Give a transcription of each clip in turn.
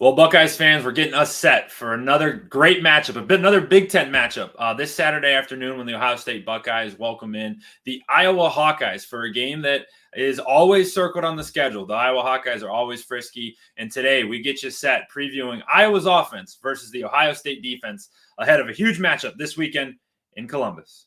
Well, Buckeyes fans, we're getting us set for another great matchup, another Big Ten matchup this Saturday afternoon when the Ohio State Buckeyes welcome in the Iowa Hawkeyes for a game that is always circled on the schedule. The Iowa Hawkeyes are always frisky, and today we get you set previewing Iowa's offense versus the Ohio State defense ahead of a huge matchup this weekend in Columbus.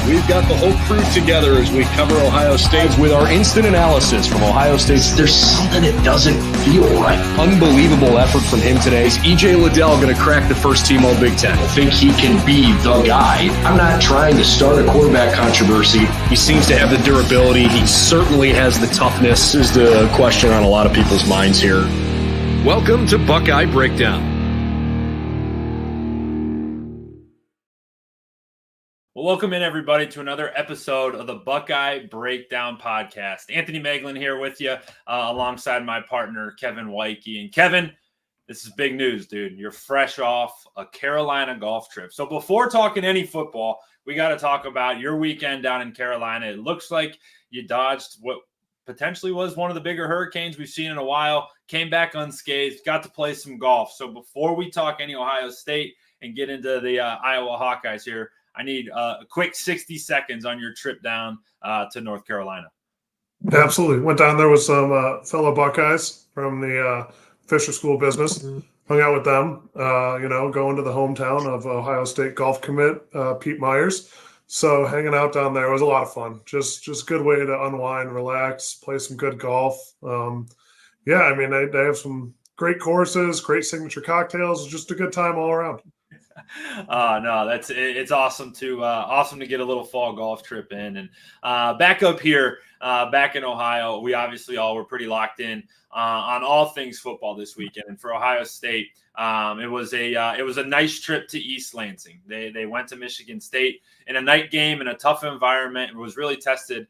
We've got the whole crew together as we cover Ohio State with our instant analysis from Ohio State. There's something that doesn't feel right. Unbelievable effort from him today. Is E.J. Liddell going to crack the first team All Big Ten? I think he can be the guy. I'm not trying to start a quarterback controversy. He seems to have the durability. He certainly has the toughness. This is the question on a lot of people's minds here. Welcome to Buckeye Breakdown. Well, welcome in, everybody, to another episode of the Buckeye Breakdown podcast. Anthony Meglin here with you alongside my partner, Kevin Weike. And Kevin, this is big news, dude. You're fresh off a Carolina golf trip. So before talking any football, we got to talk about your weekend down in Carolina. It looks like you dodged what potentially was one of the bigger hurricanes we've seen in a while, came back unscathed, got to play some golf. So before we talk any Ohio State and get into the Iowa Hawkeyes here, I need a quick 60 seconds on your trip down to North Carolina. Absolutely. Went down there with some fellow Buckeyes from the Fisher School of Business. Hung out with them, going to the hometown of Ohio State golf commit, Pete Myers. So hanging out down there was a lot of fun. Just a good way to unwind, relax, play some good golf. They have some great courses, great signature cocktails. Just a good time all around. No, it's awesome to get a little fall golf trip in. And back up here, back in Ohio, we obviously all were pretty locked in on all things football this weekend. And for Ohio State, it was a nice trip to East Lansing. They went to Michigan State in a night game in a tough environment. It was really tested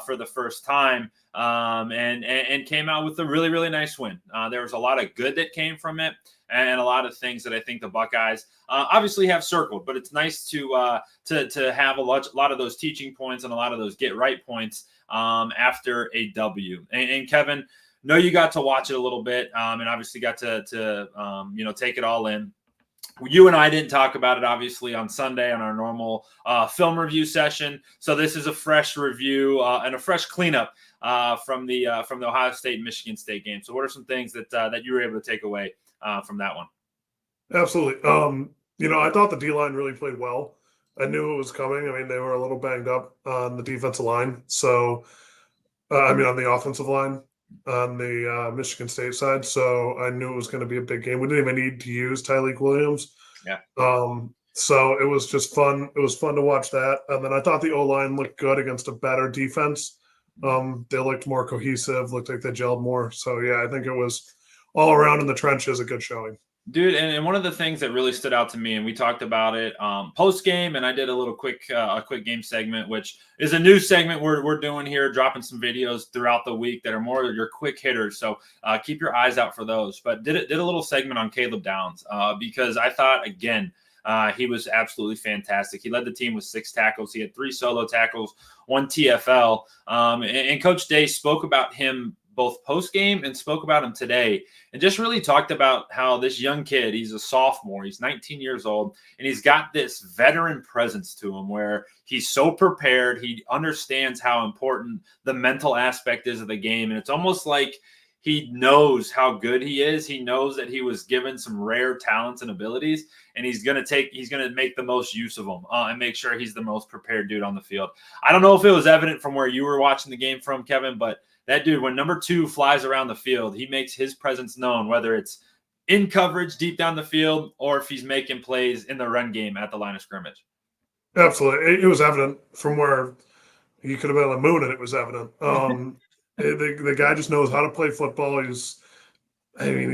for the first time, and came out with a really, really nice win. There was a lot of good that came from it, and a lot of things that I think the Buckeyes obviously have circled. But it's nice to have a lot of those teaching points and a lot of those get right points after a W. And Kevin, know you got to watch it a little bit, and obviously got to take it all in. You and I didn't talk about it, obviously, on Sunday on our normal film review session. So this is a fresh review and a fresh cleanup from the Ohio State and Michigan State game. So what are some things that you were able to take away from that one? Absolutely. I thought the D-line really played well. I knew it was coming. I mean, they were a little banged up on the defensive line. So, on the offensive line on the Michigan State side. So I knew it was going to be a big game. We didn't even need to use Tyleik Williams. Yeah. So it was just fun. It was fun to watch that. And then I thought the O-line looked good against a better defense. They looked more cohesive, looked like they gelled more. So, yeah, I think it was all around in the trenches a good showing. Dude, and one of the things that really stood out to me, and we talked about it post-game, and I did a little quick game segment, which is a new segment we're doing here, dropping some videos throughout the week that are more your quick hitters. So keep your eyes out for those. But did a little segment on Kaleb Downs because I thought, again, he was absolutely fantastic. He led the team with 6 tackles. He had 3 solo tackles, 1 TFL. And Coach Day spoke about him both post-game and spoke about him today, and just really talked about how this young kid, he's a sophomore, he's 19 years old, and he's got this veteran presence to him where he's so prepared. He understands how important the mental aspect is of the game, and it's almost like he knows how good he is. He knows that he was given some rare talents and abilities, and he's going to make the most use of them and make sure he's the most prepared dude on the field. I don't know if it was evident from where you were watching the game from, Kevin, but that dude, when number 2 flies around the field, he makes his presence known, whether it's in coverage deep down the field or if he's making plays in the run game at the line of scrimmage. Absolutely. It was evident from where he could have been on the moon, and it was evident. The guy just knows how to play football. He's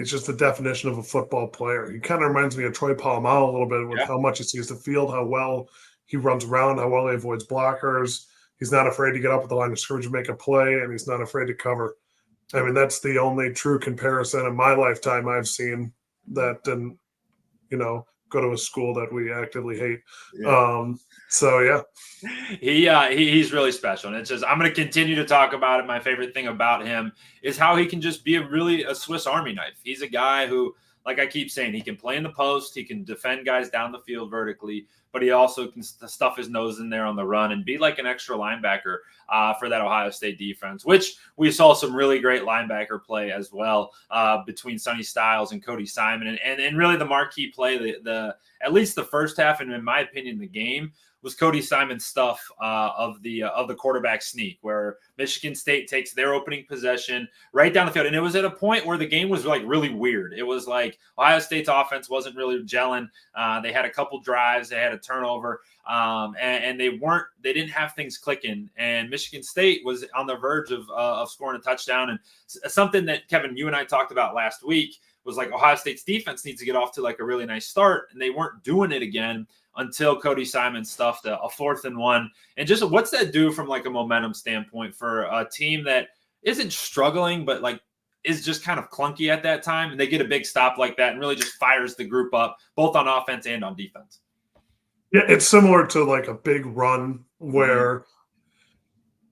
just the definition of a football player. He kind of reminds me of Troy Polamalu a little bit with how much he sees the field, how well he runs around, how well he avoids blockers. He's not afraid to get up at the line of scrimmage and make a play, and he's not afraid to cover. I mean, that's the only true comparison in my lifetime I've seen that didn't, go to a school that we actively hate. Yeah. So yeah. He's really special, and it's just I'm going to continue to talk about it. My favorite thing about him is how he can just be a Swiss Army knife. He's a guy who, like I keep saying, he can play in the post, he can defend guys down the field vertically, but he also can stuff his nose in there on the run and be like an extra linebacker for that Ohio State defense, which we saw some really great linebacker play as well between Sonny Styles and Cody Simon, and really the marquee play, the at least the first half, and in my opinion, the game, was Cody Simon's stuff of the quarterback sneak, where Michigan State takes their opening possession right down the field. And it was at a point where the game was like really weird. It was like Ohio State's offense wasn't really gelling. They had a couple drives, they had a turnover, and they didn't have things clicking. And Michigan State was on the verge of scoring a touchdown. And something that, Kevin, you and I talked about last week was like Ohio State's defense needs to get off to like a really nice start, and they weren't doing it again until Cody Simon stuffed a 4th and 1. And just what's that do from like a momentum standpoint for a team that isn't struggling, but like is just kind of clunky at that time? And they get a big stop like that and really just fires the group up, both on offense and on defense. Yeah, it's similar to like a big run where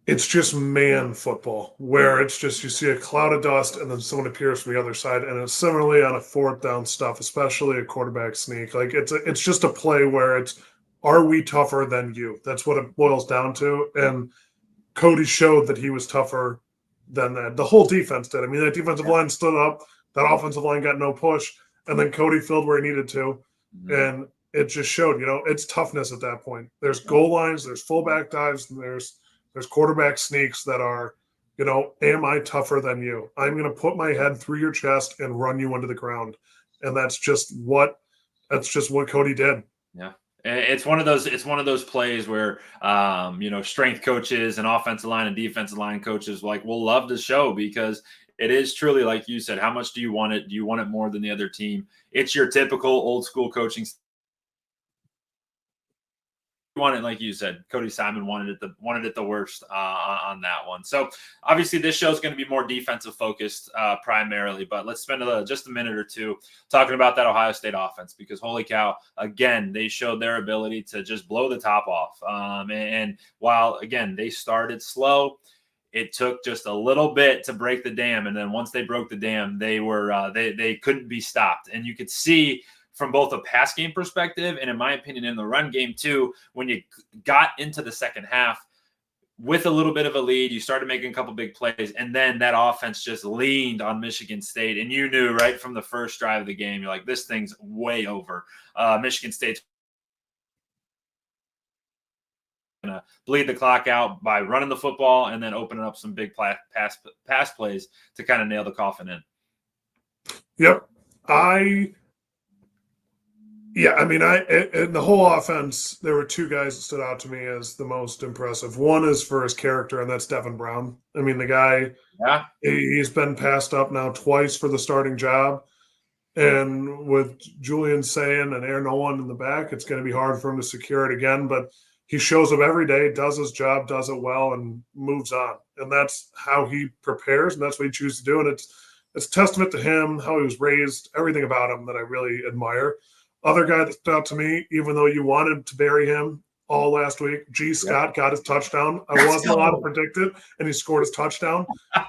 it's just man football, where it's just you see a cloud of dust and then someone appears from the other side. And it's similarly on a 4th down stuff, especially a quarterback sneak. Like it's just a play where it's, are we tougher than you? That's what it boils down to. And Cody showed that he was tougher than that. The whole defense did. I mean, that defensive line stood up, that offensive line got no push, and then Cody filled where he needed to. And it just showed, it's toughness at that point. There's goal lines, there's fullback dives, and there's quarterback sneaks that are, am I tougher than you? I'm going to put my head through your chest and run you into the ground. And that's just what Cody did. Yeah. It's one of those plays where, strength coaches and offensive line and defensive line coaches will love to show, because it is truly, like you said, how much do you want it? Do you want it more than the other team? It's your typical old school coaching. Wanted, like you said, Cody Simon wanted it the worst on that one. So obviously this show is going to be more defensive focused primarily, but let's spend just a minute or two talking about that Ohio State offense, because holy cow, again, they showed their ability to just blow the top off. And while again they started slow, it took just a little bit to break the dam, and then once they broke the dam, they were they couldn't be stopped, and you could see from both a pass game perspective and, in my opinion, in the run game too, when you got into the second half with a little bit of a lead, you started making a couple big plays, and then that offense just leaned on Michigan State, and you knew right from the first drive of the game, you're like, this thing's way over. Michigan State's going to bleed the clock out by running the football and then opening up some big pass plays to kind of nail the coffin in. Yep. In the whole offense, there were two guys that stood out to me as the most impressive. One is for his character, and that's Devin Brown. I mean, the guy, he's been passed up now twice for the starting job. And with Julian Sayin and Aaron Owen in the back, it's going to be hard for him to secure it again. But he shows up every day, does his job, does it well, and moves on. And that's how he prepares, and that's what he chooses to do. And it's a testament to him, how he was raised, everything about him that I really admire. Other guy that stood out to me, even though you wanted to bury him all last week, G. Scott got his touchdown. I wasn't allowed to predict it, and he scored his touchdown. I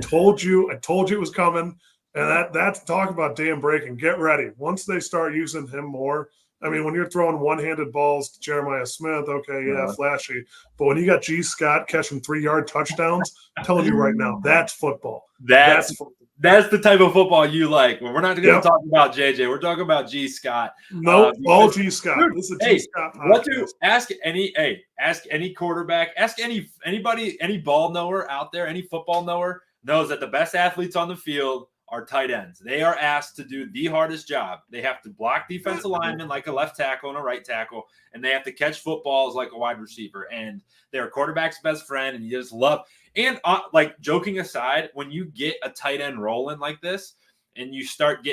told you it was coming. And that's talk about dam breaking. Get ready. Once they start using him more, I mean, when you're throwing one-handed balls to Jeremiah Smith, okay, yeah, flashy. But when you got G. Scott catching 3-yard touchdowns, I'm telling you right now, that's football. That's football. That's the type of football you like. Well, we're not going to talk about JJ. We're talking about G. Scott. No, all G. Scott. This is a G. Scott podcast. Ask any quarterback, ask anybody, any ball knower out there, any football knower knows that the best athletes on the field are tight ends. They are asked to do the hardest job. They have to block defensive linemen like a left tackle and a right tackle, and they have to catch footballs like a wide receiver. And they're a quarterback's best friend, and you just love – and, joking aside, when you get a tight end rolling like this, and you start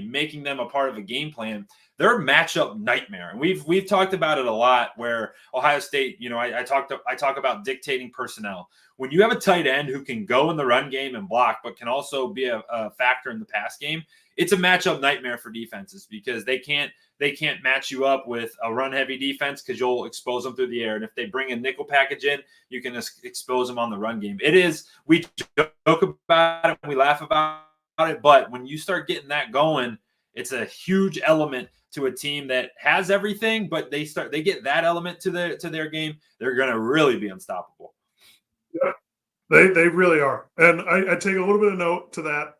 making them a part of a game plan, they're a matchup nightmare. And we've talked about it a lot where Ohio State, I talk about dictating personnel. When you have a tight end who can go in the run game and block, but can also be a factor in the pass game, it's a matchup nightmare for defenses because they can't match you up with a run heavy defense because you'll expose them through the air. And if they bring a nickel package in, you can expose them on the run game. We joke about it, we laugh about it, but when you start getting that going, it's a huge element to a team that has everything, but they get that element to their game, they're going to really be unstoppable. Yeah, they really are. And I take a little bit of note to that.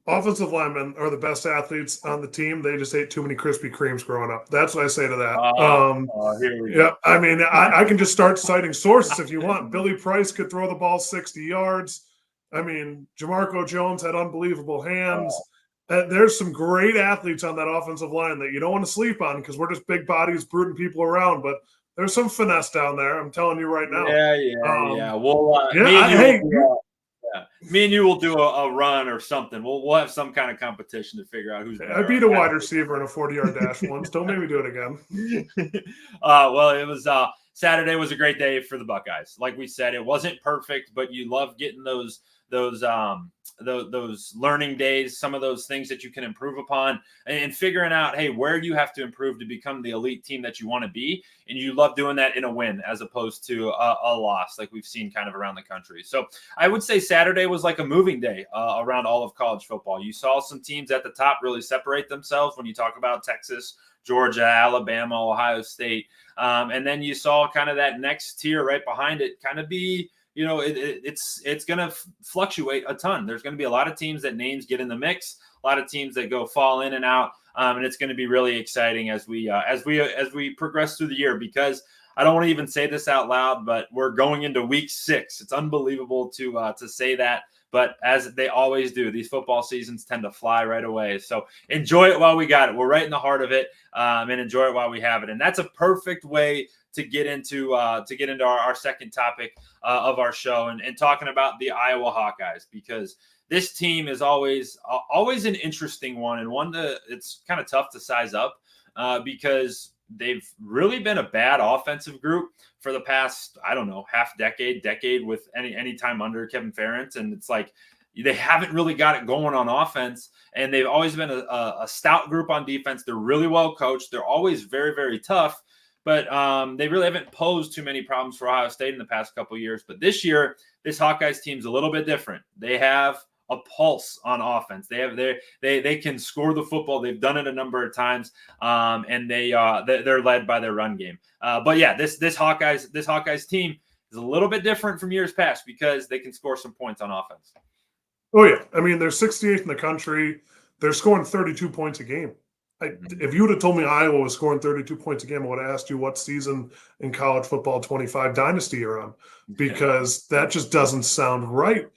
Offensive linemen are the best athletes on the team. They just ate too many Krispy Kremes growing up. That's what I say to that. Here we go. Yeah, I mean, I can just start citing sources if you want. Billy Price could throw the ball 60 yards. I mean, Jamarco Jones had unbelievable hands. There's some great athletes on that offensive line that you don't want to sleep on because we're just big bodies brooting people around. But there's some finesse down there. I'm telling you right now. Yeah. Well, me and you will do a run or something. We'll have some kind of competition to figure out who's better. I beat a wide receiver in a 40-yard dash once. Don't make me do it again. Well, it was Saturday was a great day for the Buckeyes. Like we said, it wasn't perfect, but you love getting those learning days, some of those things that you can improve upon, and figuring out, hey, where you have to improve to become the elite team that you want to be. And you love doing that in a win as opposed to a loss like we've seen kind of around the country. So I would say Saturday was like a moving day around all of college football. You saw some teams at the top really separate themselves when you talk about Texas, Georgia, Alabama, Ohio State. And then you saw kind of that next tier right behind it kind of be, it's going to fluctuate a ton. There's going to be a lot of teams that names get in the mix, a lot of teams that fall in and out. And it's going to be really exciting as we progress through the year, because I don't want to even say this out loud, but we're going into week 6. It's unbelievable to say that, but as they always do, these football seasons tend to fly right away. So enjoy it while we got it. We're right in the heart of it, and enjoy it while we have it. And that's a perfect way to get into our second topic of our show and talking about the Iowa Hawkeyes, because this team is always an interesting one, and one that it's kind of tough to size up because they've really been a bad offensive group for the past, I don't know, decade with any time under Kevin Ferentz. And it's like they haven't really got it going on offense, and they've always been a stout group on defense. They're really well coached. They're always very, very tough, but they really haven't posed too many problems for Ohio State in the past couple of years. But this year, this Hawkeyes team's a little bit different. They have a pulse on offense. They can score the football. They've done it a number of times, and they're led by their run game. But yeah, this Hawkeyes team is a little bit different from years past because they can score some points on offense. Oh yeah, I mean they're 68th in the country. They're scoring 32 points a game. If you would have told me Iowa was scoring 32 points a game, I would have asked you what season in college football 25 dynasty you're on, because that just doesn't sound right.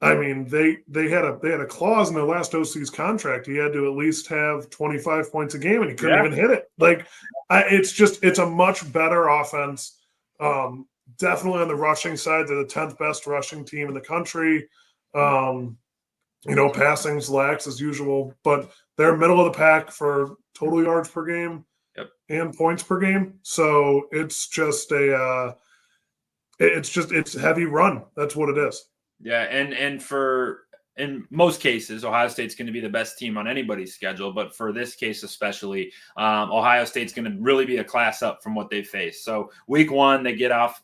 I mean, they had a clause in their last OC's contract. He had to at least have 25 points a game, and he couldn't even hit it. Like, it's a much better offense. Definitely on the rushing side, they're the 10th best rushing team in the country. Passing's lax as usual, but they're middle of the pack for total yards per game and points per game. So it's just it's heavy run. That's what it is. Yeah, and in most cases, Ohio State's going to be the best team on anybody's schedule, but for this case especially, Ohio State's going to really be a class up from what they face. So week 1, they get out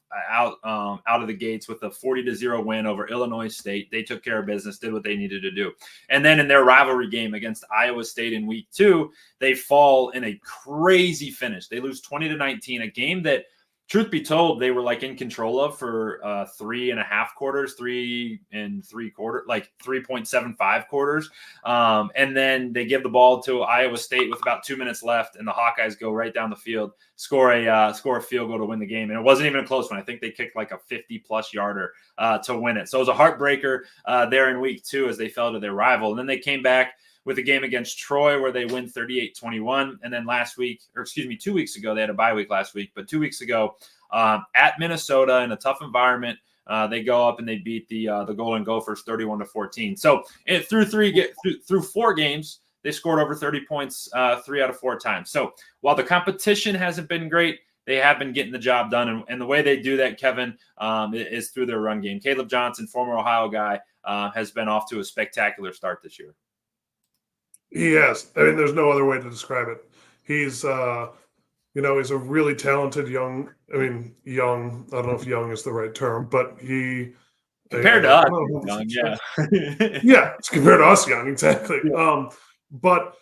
of the gates with a 40-0 win over Illinois State. They took care of business, did what they needed to do. And then in their rivalry game against Iowa State in week 2, they fall in a crazy finish. They lose 20-19, a game that, truth be told, they were like in control of for 3.5 quarters, 3 3/4, like 3.75 quarters. And then they give the ball to Iowa State with about 2 minutes left, and the Hawkeyes go right down the field, score a field goal to win the game. And it wasn't even a close one. I think they kicked like a 50-plus yarder to win it. So it was a heartbreaker there in week 2 as they fell to their rival. And then they came back with a game against Troy where they win 38-21. And then 2 weeks ago, they had a bye week last week, but 2 weeks ago at Minnesota in a tough environment, They go up and they beat the Golden Gophers 31-14. So through 4 games, they scored over 30 points 3 out of 4 times. So while the competition hasn't been great, they have been getting the job done. And the way they do that, Kevin, is through their run game. Kaleb Johnson, former Ohio guy, has been off to a spectacular start this year. He has. I mean, there's no other way to describe it. He's, he's a really talented young. I don't know if young is the right term, but he compared to us, young, yeah, yeah, it's compared to us, young, exactly. Yeah. But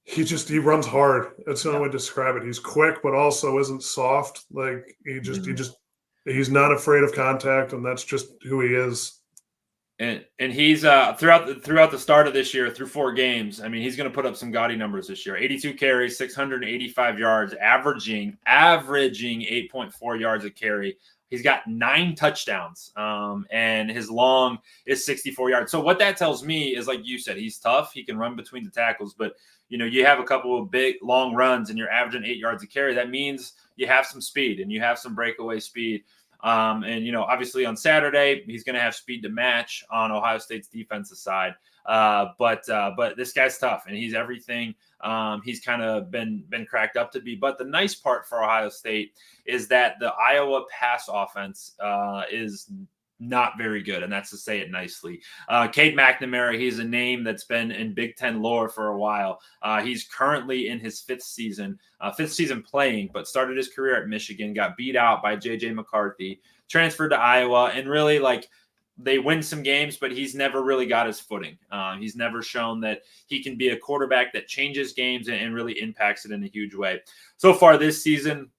he runs hard. That's the only way to describe it. He's quick, but also isn't soft. Like he's not afraid of contact, and that's just who he is. And he's throughout the start of this year, through 4 games, I mean, he's going to put up some gaudy numbers this year. 82 carries, 685 yards, averaging 8.4 yards a carry. He's got 9 touchdowns, and his long is 64 yards. So what that tells me is, like you said, he's tough. He can run between the tackles, but you have a couple of big long runs and you're averaging 8 yards a carry. That means you have some speed and you have some breakaway speed. Obviously on Saturday, he's going to have speed to match on Ohio State's defensive side. But this guy's tough and he's everything he's kind of been cracked up to be. But the nice part for Ohio State is that the Iowa pass offense is not very good, and that's to say it nicely. Cade McNamara, he's a name that's been in Big Ten lore for a while. He's currently in his 5th season playing, but started his career at Michigan, got beat out by J.J. McCarthy, transferred to Iowa, and really, they win some games, but he's never really got his footing. He's never shown that he can be a quarterback that changes games and really impacts it in a huge way. So far this season,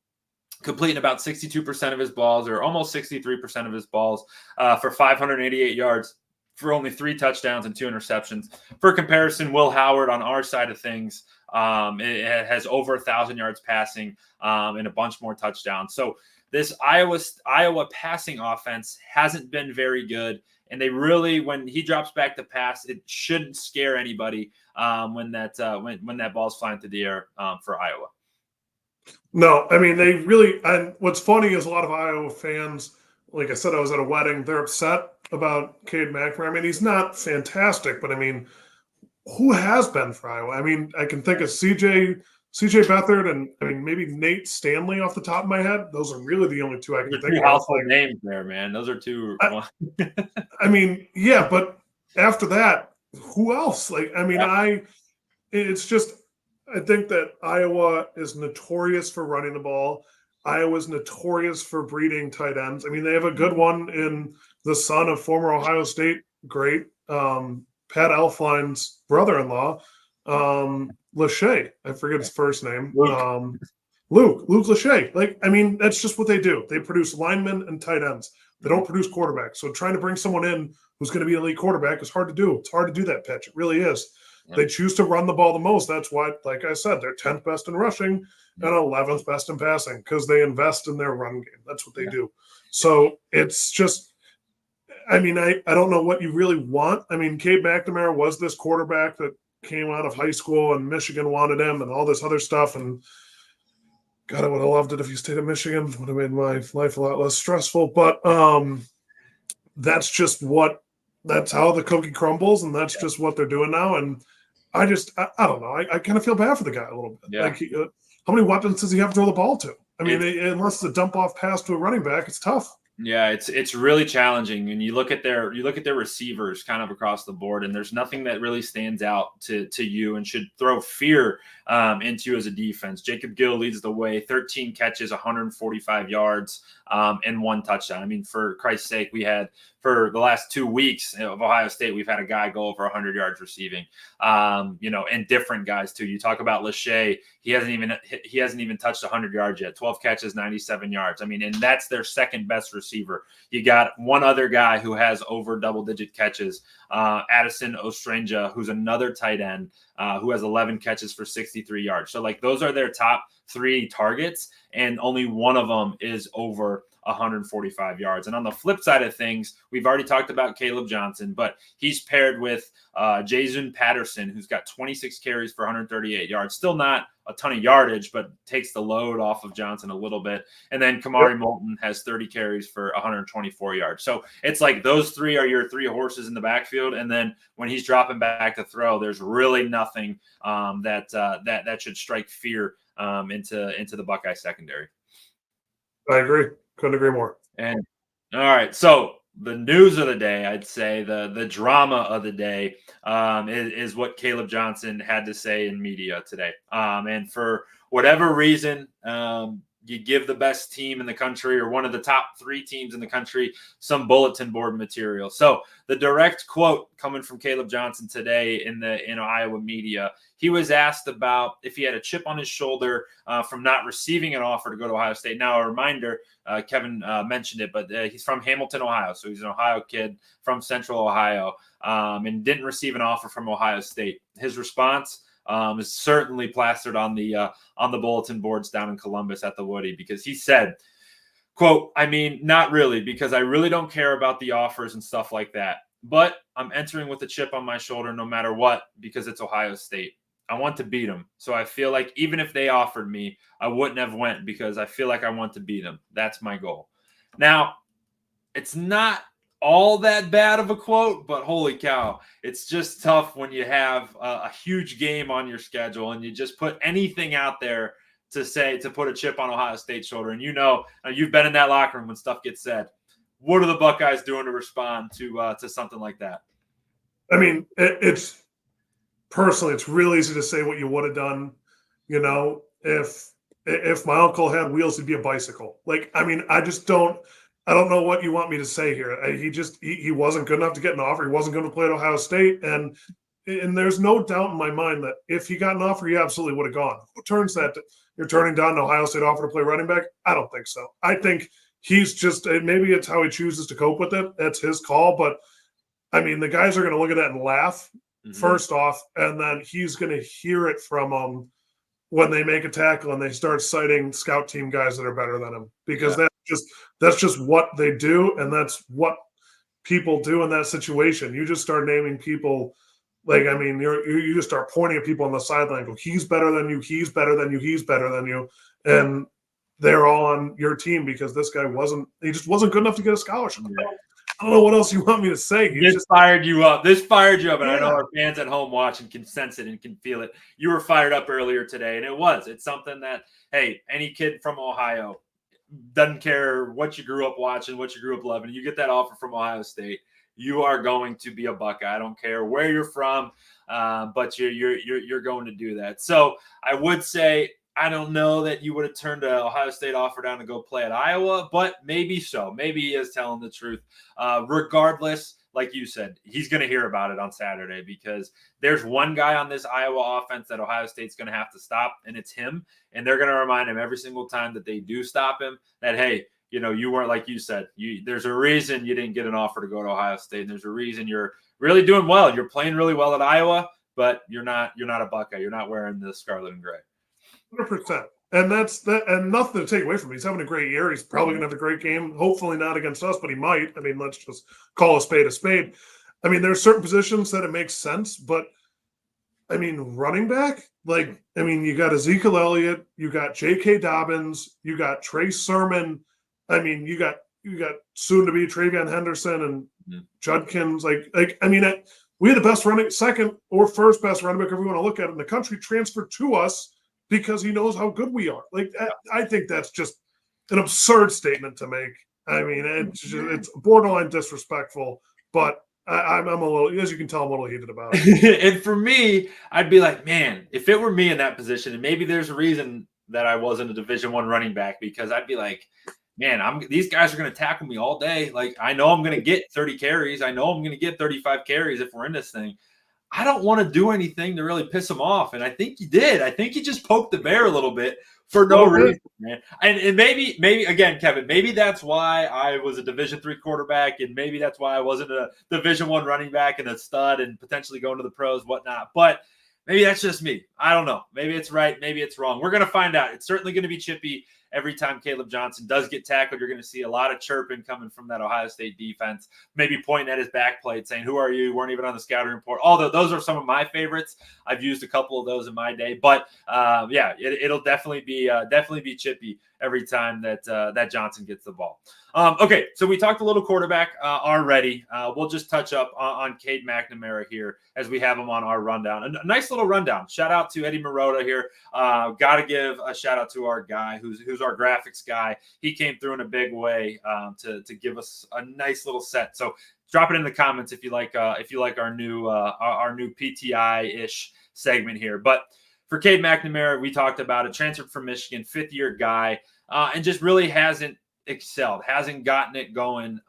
completing about 62% of his balls, or almost 63% of his balls, for 588 yards, for only 3 touchdowns and 2 interceptions. For comparison, Will Howard on our side of things it has over 1,000 yards passing and a bunch more touchdowns. So this Iowa passing offense hasn't been very good. And they really, when he drops back to pass, it shouldn't scare anybody when that ball's flying through the air for Iowa. No, I mean, they really – and what's funny is a lot of Iowa fans, like I said, I was at a wedding, they're upset about Cade McNamara. I mean, he's not fantastic, but, I mean, who has been for Iowa? I mean, I can think of CJ Beathard and, I mean, maybe Nate Stanley off the top of my head. Those are really the only 2 I can think of. Household names there, man. Those are 2. I mean, yeah, but after that, who else? It's just – I think that Iowa is notorious for running the ball. Iowa's notorious for breeding tight ends. I mean, they have a good one in the son of former Ohio State great Pat Elflein's brother-in-law, Lachey. I forget his first name. Luke Lachey. I mean, that's just what they do. They produce linemen and tight ends. They don't produce quarterbacks. So trying to bring someone in who's going to be an elite quarterback is hard to do. It's hard to do that pitch. It really is. They choose to run the ball the most. That's why, like I said, they're 10th best in rushing and 11th best in passing because they invest in their run game. That's what they do. So it's just, I mean, I don't know what you really want. I mean, Cade McNamara was this quarterback that came out of high school and Michigan wanted him and all this other stuff. And God, I would have loved it if he stayed at Michigan. It would have made my life a lot less stressful. But that's just that's how the cookie crumbles, and that's just what they're doing now. And I don't know. I kind of feel bad for the guy a little bit. Yeah. How many weapons does he have to throw the ball to? I mean, unless it's a dump off pass to a running back, it's tough. Yeah, it's really challenging. And you look at their receivers kind of across the board, and there's nothing that really stands out to you and should throw fear into you as a defense. Jacob Gill leads the way, 13 catches, 145 yards, and 1 touchdown. I mean, for Christ's sake, we had for the last 2 weeks of Ohio State, we've had a guy go over 100 yards receiving, and different guys too. You talk about Lachey, he hasn't even touched 100 yards yet. 12 catches, 97 yards. I mean, and that's their second best receiver. You got one other guy who has over double-digit catches, Addison Ostrangia, who's another tight end who has 11 catches for 63 yards. So, those are their top 3 targets, and only one of them is over 145 yards. And on the flip side of things, we've already talked about Kaleb Johnson, but he's paired with Jason Patterson, who's got 26 carries for 138 yards. Still not a ton of yardage, but takes the load off of Johnson a little bit. And then Kamari Moulton has 30 carries for 124 yards. So it's like those three are your three horses in the backfield. And then when he's dropping back to throw, there's really nothing that should strike fear into the Buckeye secondary. I agree. Couldn't agree more. And all right, so the news of the day, I'd say the drama of the day is what Kaleb Johnson had to say in media today. And for whatever reason, you give the best team in the country or one of the top 3 teams in the country some bulletin board material. So the direct quote coming from Kaleb Johnson today in Iowa media, he was asked about if he had a chip on his shoulder from not receiving an offer to go to Ohio State. Now, a reminder, Kevin mentioned it, but he's from Hamilton, Ohio. So he's an Ohio kid from Central Ohio and didn't receive an offer from Ohio State. His response is certainly plastered on the bulletin boards down in Columbus at the Woody, because he said, quote, "I mean, not really, because I really don't care about the offers and stuff like that. But I'm entering with a chip on my shoulder no matter what, because it's Ohio State. I want to beat them. So I feel like even if they offered me, I wouldn't have went because I feel like I want to beat them. That's my goal." Now, it's not all that bad of a quote, but holy cow, it's just tough when you have a huge game on your schedule and you just put anything out there to put a chip on Ohio State's shoulder. And you've been in that locker room when stuff gets said. What are the Buckeyes doing to respond to something like that? I mean, it's personally, it's real easy to say what you would have done. You know, if my uncle had wheels, he'd be a bicycle. Like, I mean, I don't know what you want me to say here. He wasn't good enough to get an offer. He wasn't going to play at Ohio State. And there's no doubt in my mind that if he got an offer, he absolutely would have gone. Who turns that? You're turning down an Ohio State offer to play running back? I don't think so. I think he's just, maybe it's how he chooses to cope with it. That's his call. But I mean, the guys are going to look at that and laugh first off, and then he's going to hear it from them when they make a tackle and they start citing scout team guys that are better than him, because that's just what they do, and that's what people do in that situation. You just start naming people, like, I mean, you just start pointing at people on the sideline, go, he's better than you, he's better than you, he's better than you, and they're all on your team because this guy just wasn't good enough to get a scholarship. I don't know what else you want me to say. This fired you up, and I know our fans at home watching can sense it and can feel it. You were fired up earlier today, and it's something that, hey, any kid from Ohio, doesn't care what you grew up watching, what you grew up loving, you get that offer from Ohio State, you are going to be a Buckeye. I don't care where you're from, but you're going to do that. So I would say, I don't know that you would have turned an Ohio State offer down to go play at Iowa, but maybe so. Maybe he is telling the truth. Regardless, like you said, he's going to hear about it on Saturday, because there's one guy on this Iowa offense that Ohio State's going to have to stop, and it's him. And they're going to remind him every single time that they do stop him that, hey, you weren't, like you said, there's a reason you didn't get an offer to go to Ohio State. And there's a reason you're really doing well. You're playing really well at Iowa, but you're not a Buckeye. You're not wearing the scarlet and gray. 100%. And that's that, and nothing to take away from him. He's having a great year. He's probably going to have a great game. Hopefully not against us, but he might. I mean, let's just call a spade a spade. I mean, there's certain positions that it makes sense, but I mean, running back, like, I mean, you got Ezekiel Elliott, you got J.K. Dobbins, you got Trey Sermon. I mean, you got soon to be Travion Henderson and Judkins. Like, I mean, we had the second or first best running back, if we want to look at it in the country, transferred to us because he knows how good we are. Like, I think that's just an absurd statement to make. I mean, it's borderline disrespectful, but I'm a little, as you can tell, I'm a little heated about it. And for me, I'd be like, man, if it were me in that position, and maybe there's a reason that I wasn't a Division I running back, because I'd be like, man, these guys are going to tackle me all day. Like, I know I'm going to get 30 carries. I know I'm going to get 35 carries if we're in this thing. I don't want to do anything to really piss him off. And I think he did. I think he just poked the bear a little bit for no reason, man. And maybe again, Kevin, maybe that's why I was a Division III quarterback, and maybe that's why I wasn't a Division I running back and a stud and potentially going to the pros, whatnot. But maybe that's just me. I don't know. Maybe it's right. Maybe it's wrong. We're going to find out. It's certainly going to be chippy every time Kaleb Johnson does get tackled, you're going to see a lot of chirping coming from that Ohio State defense, maybe pointing at his back plate saying, "Who are you? Weren't even on the scouting report." Although those are some of my favorites. I've used a couple of those in my day, but it'll definitely be chippy every time that Johnson gets the ball. Okay, so we talked a little quarterback already. We'll just touch up on Cade McNamara here as we have him on our rundown. A nice little rundown. Shout out to Eddie Marotta here. Got to give a shout out to our guy who's our graphics guy. He came through in a big way to give us a nice little set. So drop it in the comments if you like our new PTI-ish segment here. But for Cade McNamara, we talked about it. Transferred from Michigan, 5th-year guy, and just really hasn't excelled, hasn't gotten it going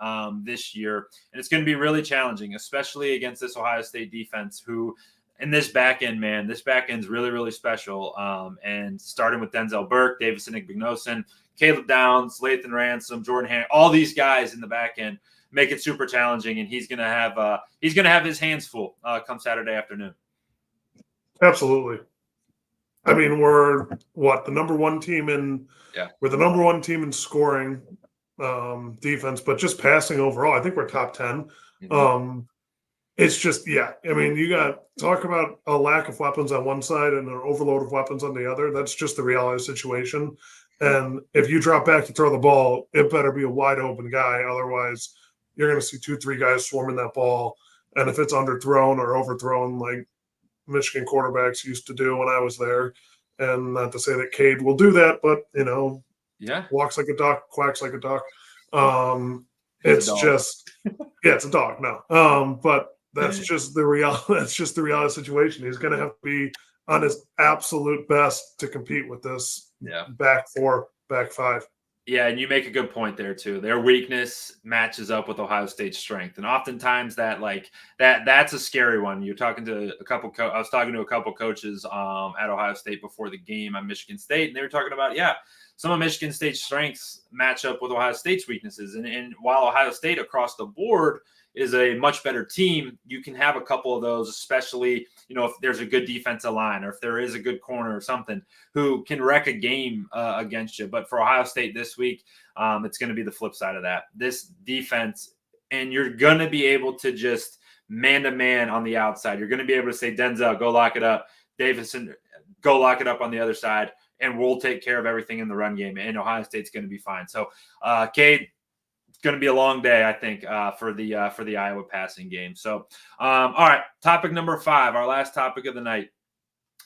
this year. And it's going to be really challenging, especially against this Ohio State defense who – and this back end, man, this back end's really, really special. And starting with Denzel Burke, Davison Igbinosun, Caleb Downs, Lathan Ransom, Jordan Hand, all these guys in the back end make it super challenging. And he's gonna have his hands full come Saturday afternoon. Absolutely. I mean, we're the number one team in scoring defense, but just passing overall, I think we're top 10. Mm-hmm. It's just, I mean, you got talk about a lack of weapons on one side and an overload of weapons on the other. That's just the reality of the situation. And if you drop back to throw the ball, it better be a wide open guy. Otherwise, you're going to see 2-3 guys swarming that ball. And if it's underthrown or overthrown, like Michigan quarterbacks used to do when I was there, and not to say that Cade will do that, but, walks like a duck, quacks like a duck. It's just, it's a dog. No. But that's just the reality situation. He's going to have to be on his absolute best to compete with this back 4, back 5. Yeah, and you make a good point there too. Their weakness matches up with Ohio State's strength, and oftentimes that's a scary one. You're talking to a couple. I was talking to a couple coaches at Ohio State before the game on Michigan State, and they were talking about some of Michigan State's strengths match up with Ohio State's weaknesses, and while Ohio State across the board is a much better team, you can have a couple of those, especially, if there's a good defensive line or if there is a good corner or something who can wreck a game against you. But for Ohio State this week, it's going to be the flip side of that. This defense, and you're going to be able to just man-to-man on the outside. You're going to be able to say, Denzel, go lock it up. Davison, go lock it up on the other side, and we'll take care of everything in the run game, and Ohio State's going to be fine. So, Cade, it's going to be a long day, I think, for the Iowa passing game. So, all right, topic number 5, our last topic of the night,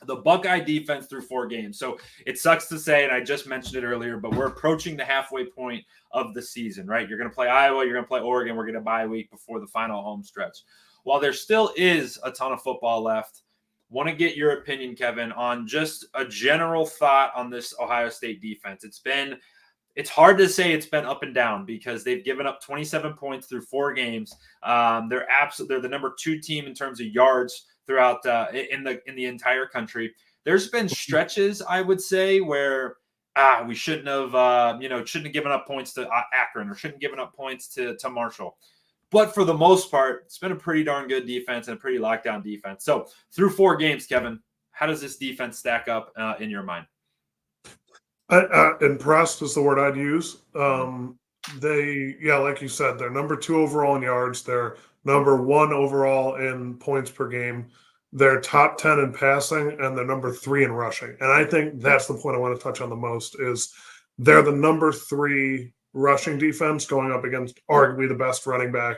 the Buckeye defense through 4 games. So it sucks to say, and I just mentioned it earlier, but we're approaching the halfway point of the season, right? You're going to play Iowa, you're going to play Oregon, we're going to bye week before the final home stretch. While there still is a ton of football left, want to get your opinion, Kevin, on just a general thought on this Ohio State defense. It's hard to say it's been up and down because they've given up 27 points through 4 games. They're the number 2 team in terms of yards throughout in the entire country. There's been stretches, I would say, where we shouldn't have given up points to Akron or shouldn't have given up points to Marshall. But for the most part, it's been a pretty darn good defense and a pretty lockdown defense. So through 4 games, Kevin, how does this defense stack up in your mind? Impressed is the word I'd use. Like you said, they're number 2 overall in yards. They're number 1 overall in points per game. They're top 10 in passing, and they're number 3 in rushing. And I think that's the point I want to touch on the most is they're the number 3 rushing defense going up against arguably the best running back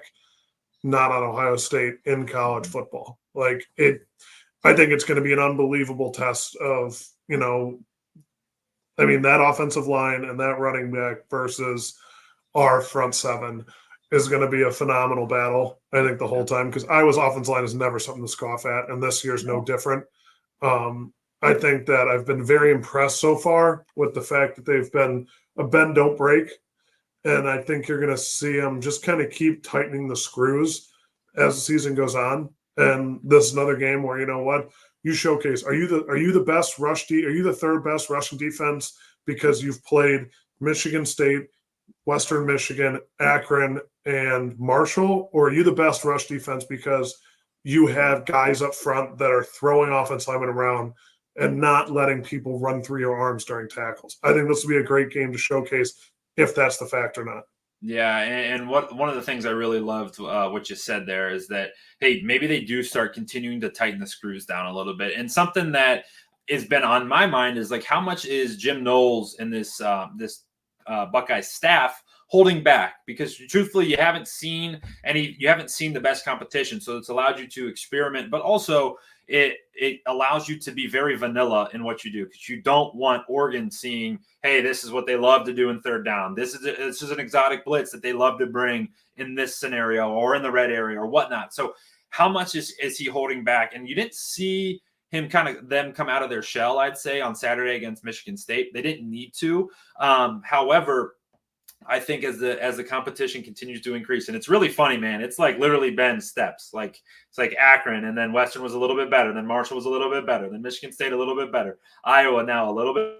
not on Ohio State in college football. I think it's going to be an unbelievable test of, that offensive line and that running back versus our front 7 is going to be a phenomenal battle, I think, the whole time, because Iowa's offensive line is never something to scoff at, and this year's no different. I think that I've been very impressed so far with the fact that they've been a bend, don't break, and I think you're going to see them just kind of keep tightening the screws as the season goes on. And this is another game where, you showcase, are you the best rush are you the 3rd best rushing defense because you've played Michigan State, Western Michigan, Akron, and Marshall, or are you the best rush defense because you have guys up front that are throwing offensive linemen around and not letting people run through your arms during tackles. I think this will be a great game to showcase if that's the fact or not. Yeah, and one of the things I really loved what you said there is that, hey, maybe they do start continuing to tighten the screws down a little bit. And something that has been on my mind is like, how much is Jim Knowles and this Buckeye staff holding back? Because truthfully, you haven't seen the best competition, so it's allowed you to experiment, but also it allows you to be very vanilla in what you do, because you don't want Oregon seeing, hey, this is what they love to do in third down. This is an exotic blitz that they love to bring in this scenario or in the red area or whatnot. So how much is he holding back? And you didn't see them come out of their shell, I'd say, on Saturday against Michigan State. They didn't need to. However, I think as the competition continues to increase, and it's really funny, man. It's like literally been steps. Like it's like Akron, and then Western was a little bit better, then Marshall was a little bit better, then Michigan State a little bit better, Iowa now a little bit.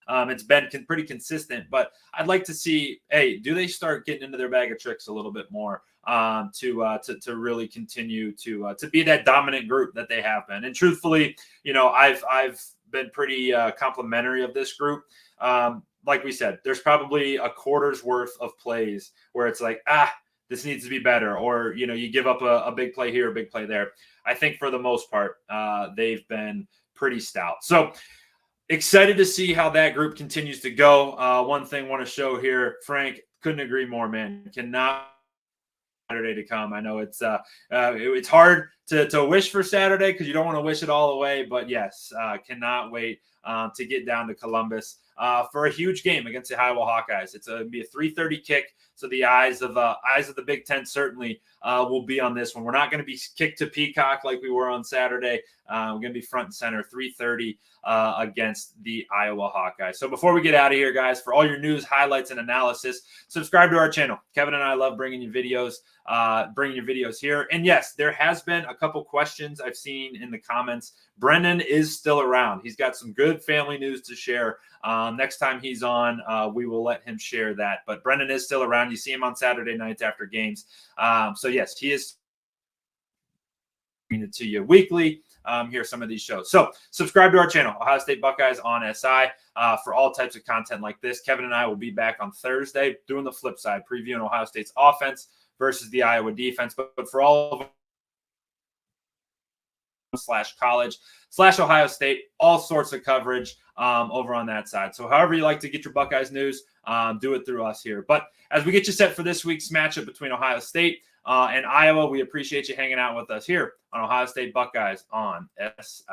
It's been pretty consistent, but I'd like to see, hey, do they start getting into their bag of tricks a little bit more to really continue to be that dominant group that they have been. And truthfully, I've been pretty complimentary of this group. Like we said, there's probably a quarter's worth of plays where it's like, this needs to be better, or you give up a big play here, a big play there. I think for the most part, they've been pretty stout. So excited to see how that group continues to go. One thing I want to show here, Frank, couldn't agree more, man. Cannot Saturday to come. I know it's hard to wish for Saturday because you don't want to wish it all away, but yes, cannot wait to get down to Columbus for a huge game against the Iowa Hawkeyes. It's going to be a 3:30 kick, so the eyes of the Big Ten certainly will be on this one. We're not going to be kicked to Peacock like we were on Saturday. We're going to be front and center, 3:30 against the Iowa Hawkeyes. So before we get out of here, guys, for all your news, highlights, and analysis, subscribe to our channel. Kevin and I love bringing you videos here. And yes, there has been a couple questions I've seen in the comments. Brendan is still around. He's got some good family news to share. Next time he's on, we will let him share that. But Brendan is still around. You see him on Saturday nights after games. So yes, he is bringing it to you weekly. Here are some of these shows. So subscribe to our channel, Ohio State Buckeyes on SI, for all types of content like this. Kevin and I will be back on Thursday doing the flip side, previewing Ohio State's offense versus the Iowa defense. But for all of /college/Ohio State, all sorts of coverage over on that side. So however you like to get your Buckeyes news, do it through us here. But as we get you set for this week's matchup between Ohio State and Iowa, we appreciate you hanging out with us here on Ohio State Buckeyes on SI.